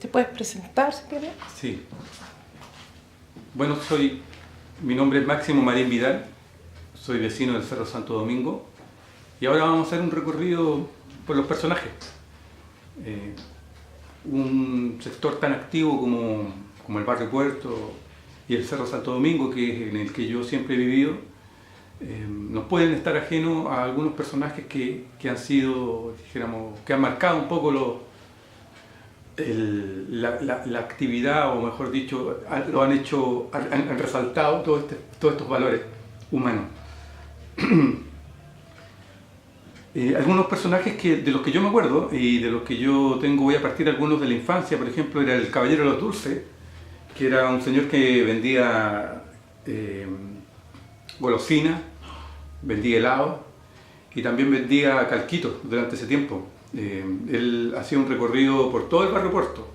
puedes presentar si quieres? Sí. Bueno, mi nombre es Máximo Marín Vidal, soy vecino del Cerro Santo Domingo y ahora vamos a hacer un recorrido por los personajes. Un sector tan activo como el Barrio Puerto y el Cerro Santo Domingo, que es en el que yo siempre he vivido, nos pueden estar ajenos a algunos personajes que han sido, dijéramos, que han marcado un poco la actividad, o mejor dicho, lo han hecho, han resaltado todos estos valores humanos. Algunos personajes de los que yo me acuerdo y de los que yo tengo, voy a partir algunos de la infancia. Por ejemplo, era el Caballero de los Dulces, que era un señor que vendía golosinas, vendía helado y también vendía calquitos durante ese tiempo. Él hacía un recorrido por todo el Barrio Puerto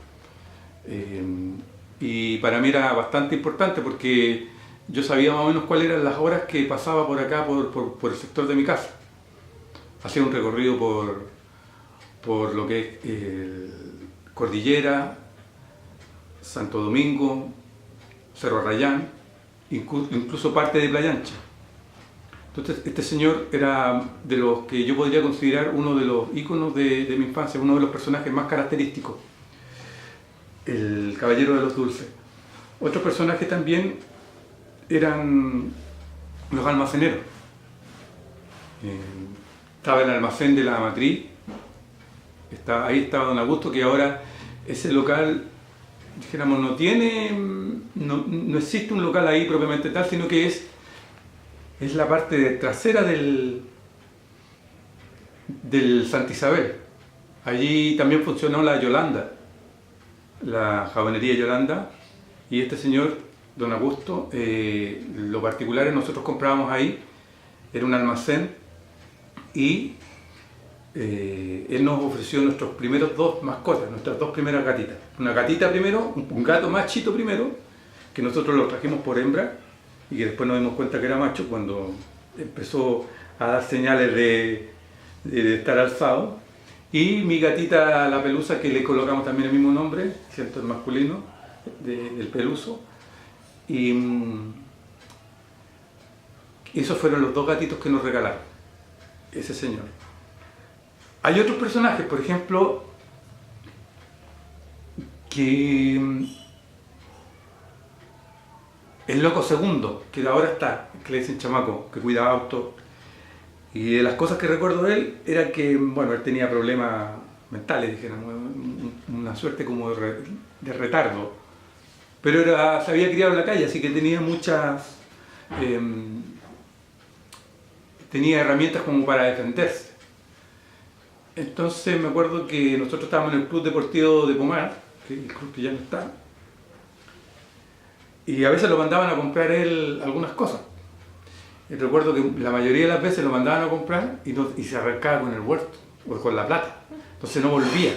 y para mí era bastante importante porque yo sabía más o menos cuáles eran las horas que pasaba por acá, por el sector de mi casa. Hacía un recorrido por lo que es Cordillera, Santo Domingo, Cerro Arrayán, incluso parte de Playa Ancha. Entonces, este señor era de los que yo podría considerar uno de los íconos de mi infancia, uno de los personajes más característicos, el Caballero de los Dulces. Otros personajes también eran los almaceneros. Estaba el almacén de la Matriz, ahí estaba Don Augusto, que ahora ese local, dijéramos, no existe un local ahí propiamente tal, sino que es la parte trasera del Santa Isabel. Allí también funcionó la Yolanda, la jabonería Yolanda, y este señor, Don Augusto, lo particular es nosotros comprábamos ahí, era un almacén, y él nos ofreció nuestros primeros dos mascotas, nuestras dos primeras gatitas. Una gatita primero, un gato machito primero, que nosotros lo trajimos por hembra y que después nos dimos cuenta que era macho cuando empezó a dar señales de estar alzado. Y mi gatita, la Pelusa, que le colocamos también el mismo nombre, siento el masculino, del Peluso. Y esos fueron los dos gatitos que nos regalaron ese señor. Hay otros personajes, por ejemplo, que el Loco Segundo, que ahora está, que le dicen chamaco, que cuidaba autos. Y de las cosas que recuerdo de él era que, bueno, él tenía problemas mentales, dijéramos, una suerte como de retardo. Pero se había criado en la calle, así que tenía tenía herramientas como para defenderse. Entonces me acuerdo que nosotros estábamos en el Club Deportivo de Pomar, que es el club que ya no está, y a veces lo mandaban a comprar él algunas cosas. Y recuerdo que la mayoría de las veces lo mandaban a comprar y se arrancaba con el huerto o con la plata, entonces no volvía.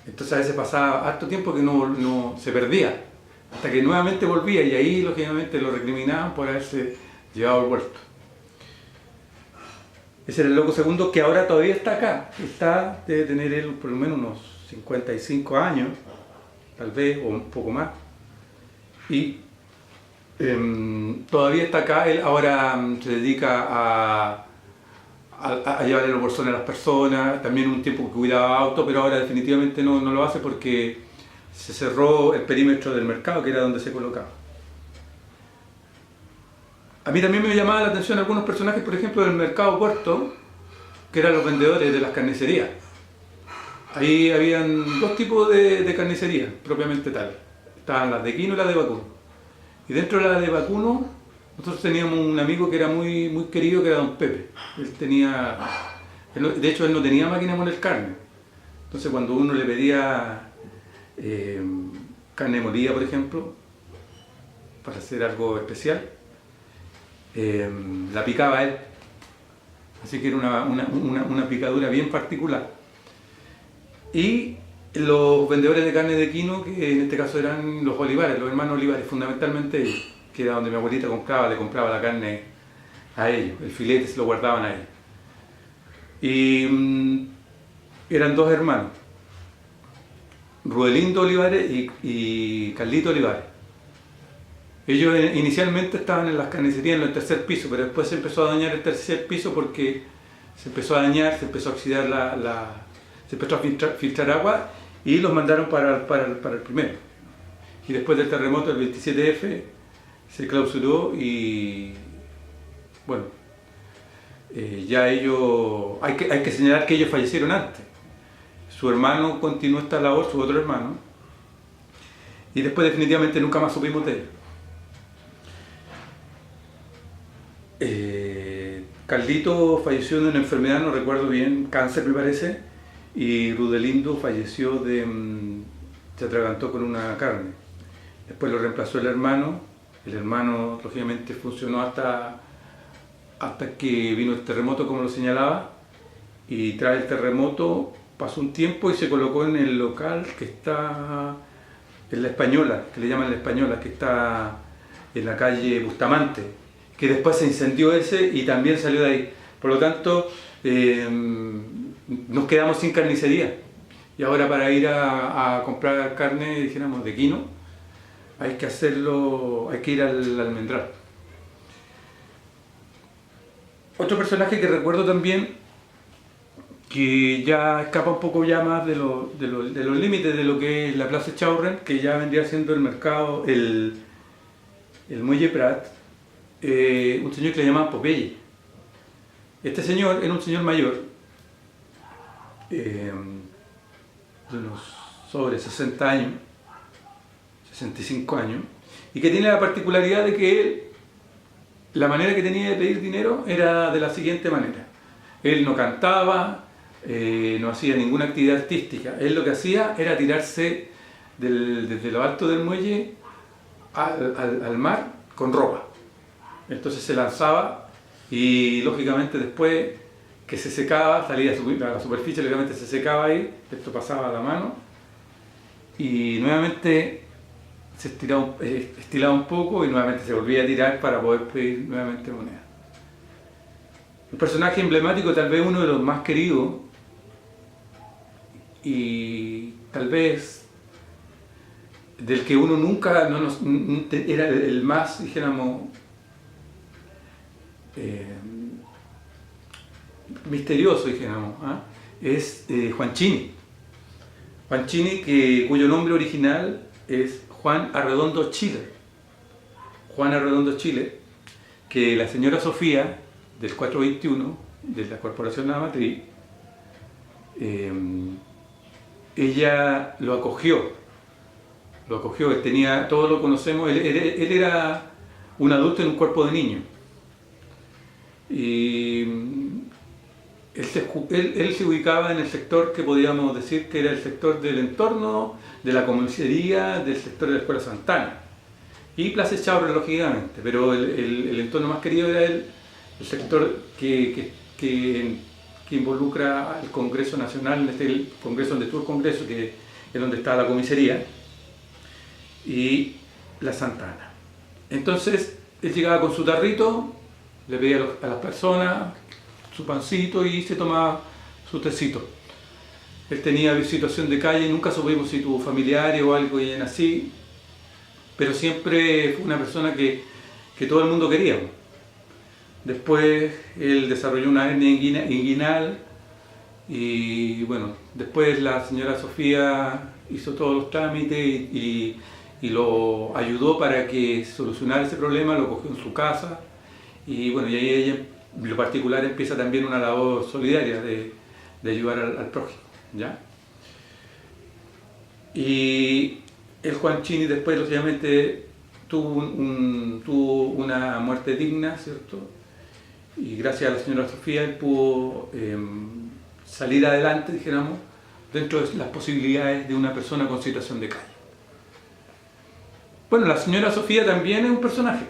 Entonces a veces pasaba harto tiempo que no se perdía, hasta que nuevamente volvía, y ahí lógicamente lo recriminaban por haberse llevado el huerto. Ese era el Loco Segundo, que ahora todavía está acá. Debe tener él por lo menos unos 55 años, tal vez, o un poco más. Y todavía está acá. Él ahora se dedica a llevarle los bolsones a las personas. También un tiempo que cuidaba autos, pero ahora definitivamente no lo hace porque se cerró el perímetro del mercado, que era donde se colocaba. A mí también me llamaba la atención algunos personajes, por ejemplo, del Mercado Puerto, que eran los vendedores de las carnicerías. Ahí habían dos tipos de carnicerías, propiamente tal. Estaban las de Quino y las de Vacuno. Y dentro de las de Vacuno, nosotros teníamos un amigo que era muy, muy querido, que era Don Pepe. De hecho, él no tenía máquina de moler carne. Entonces, cuando uno le pedía carne molida, por ejemplo, para hacer algo especial, la picaba él, así que era una picadura bien particular. Y los vendedores de carne de Quino, que en este caso eran los Olivares, los hermanos Olivares, fundamentalmente ellos, que era donde mi abuelita le compraba la carne a ellos, el filete se lo guardaban a ellos. Y eran dos hermanos. Rudelindo Olivares y Carlito Olivares. Ellos inicialmente estaban en las carnicerías en el tercer piso, pero después se empezó a dañar el tercer piso porque se empezó a dañar, se empezó a oxidar se empezó a filtrar agua y los mandaron para el primero. Y después del terremoto del 27F se clausuró y bueno, ya ellos, hay que señalar que ellos fallecieron antes. Su hermano continuó esta labor, su otro hermano, y después definitivamente nunca más supimos de él. Carlito falleció de una enfermedad, no recuerdo bien, cáncer me parece, y Rudelindo falleció se atragantó con una carne. Después lo reemplazó el hermano lógicamente funcionó hasta que vino el terremoto, como lo señalaba, y tras el terremoto pasó un tiempo y se colocó en el local que está en La Española, que le llaman La Española, que está en la calle Bustamante, que después se incendió ese y también salió de ahí. Por lo tanto, nos quedamos sin carnicería. Y ahora para ir a comprar carne, dijéramos, de quino, hay que ir al Almendral. Otro personaje que recuerdo también, que ya escapa un poco ya más de los límites de lo que es la Plaza Chaurren, que ya vendría siendo el mercado, el Muelle Prat, un señor que le llamaban Popeye. Este señor era un señor mayor, de unos sobre 60 años, 65 años, y que tiene la particularidad de que él, la manera que tenía de pedir dinero era de la siguiente manera. Él no cantaba, no hacía ninguna actividad artística. Él lo que hacía era tirarse desde lo alto del muelle al mar con ropa. Entonces se lanzaba y lógicamente después que se secaba, salía a la superficie, lógicamente se secaba ahí, esto pasaba a la mano y nuevamente se estiraba un poco y nuevamente se volvía a tirar para poder pedir nuevamente moneda. Un personaje emblemático, tal vez uno de los más queridos y tal vez del que uno nunca era el más, dijéramos, misterioso, dijéramos, es Juan Chini. Juan Chini, cuyo nombre original es Juan Arredondo Chile. Juan Arredondo Chile, que la señora Sofía del 421 de la Corporación de la Matriz, ella lo acogió, él tenía, todos lo conocemos, él era un adulto en un cuerpo de niño. Y él se ubicaba en el sector que podíamos decir que era el sector del entorno, de la comisaría, del sector de la Escuela Santana. Y Plaza Chaurren, lógicamente, pero el entorno más querido era el sector que involucra al Congreso Nacional, el Congreso donde estuvo el Congreso, que es donde está la comisaría, y la Santana. Entonces, él llegaba con su tarrito, le pedía a las personas su pancito y se tomaba su tecito. Él tenía situación de calle, nunca supimos si tuvo familiares o algo y así, pero siempre fue una persona que todo el mundo quería. Después él desarrolló una hernia inguinal y bueno, después la señora Sofía hizo todos los trámites y lo ayudó para que solucionara ese problema, lo cogió en su casa y bueno, y ahí ella en lo particular empieza también una labor solidaria de ayudar al prójimo, ¿ya? Y el Juan Chini después, lógicamente, tuvo una muerte digna, ¿cierto? Y gracias a la señora Sofía él pudo salir adelante, dijéramos, dentro de las posibilidades de una persona con situación de calle. Bueno, la señora Sofía también es un personaje.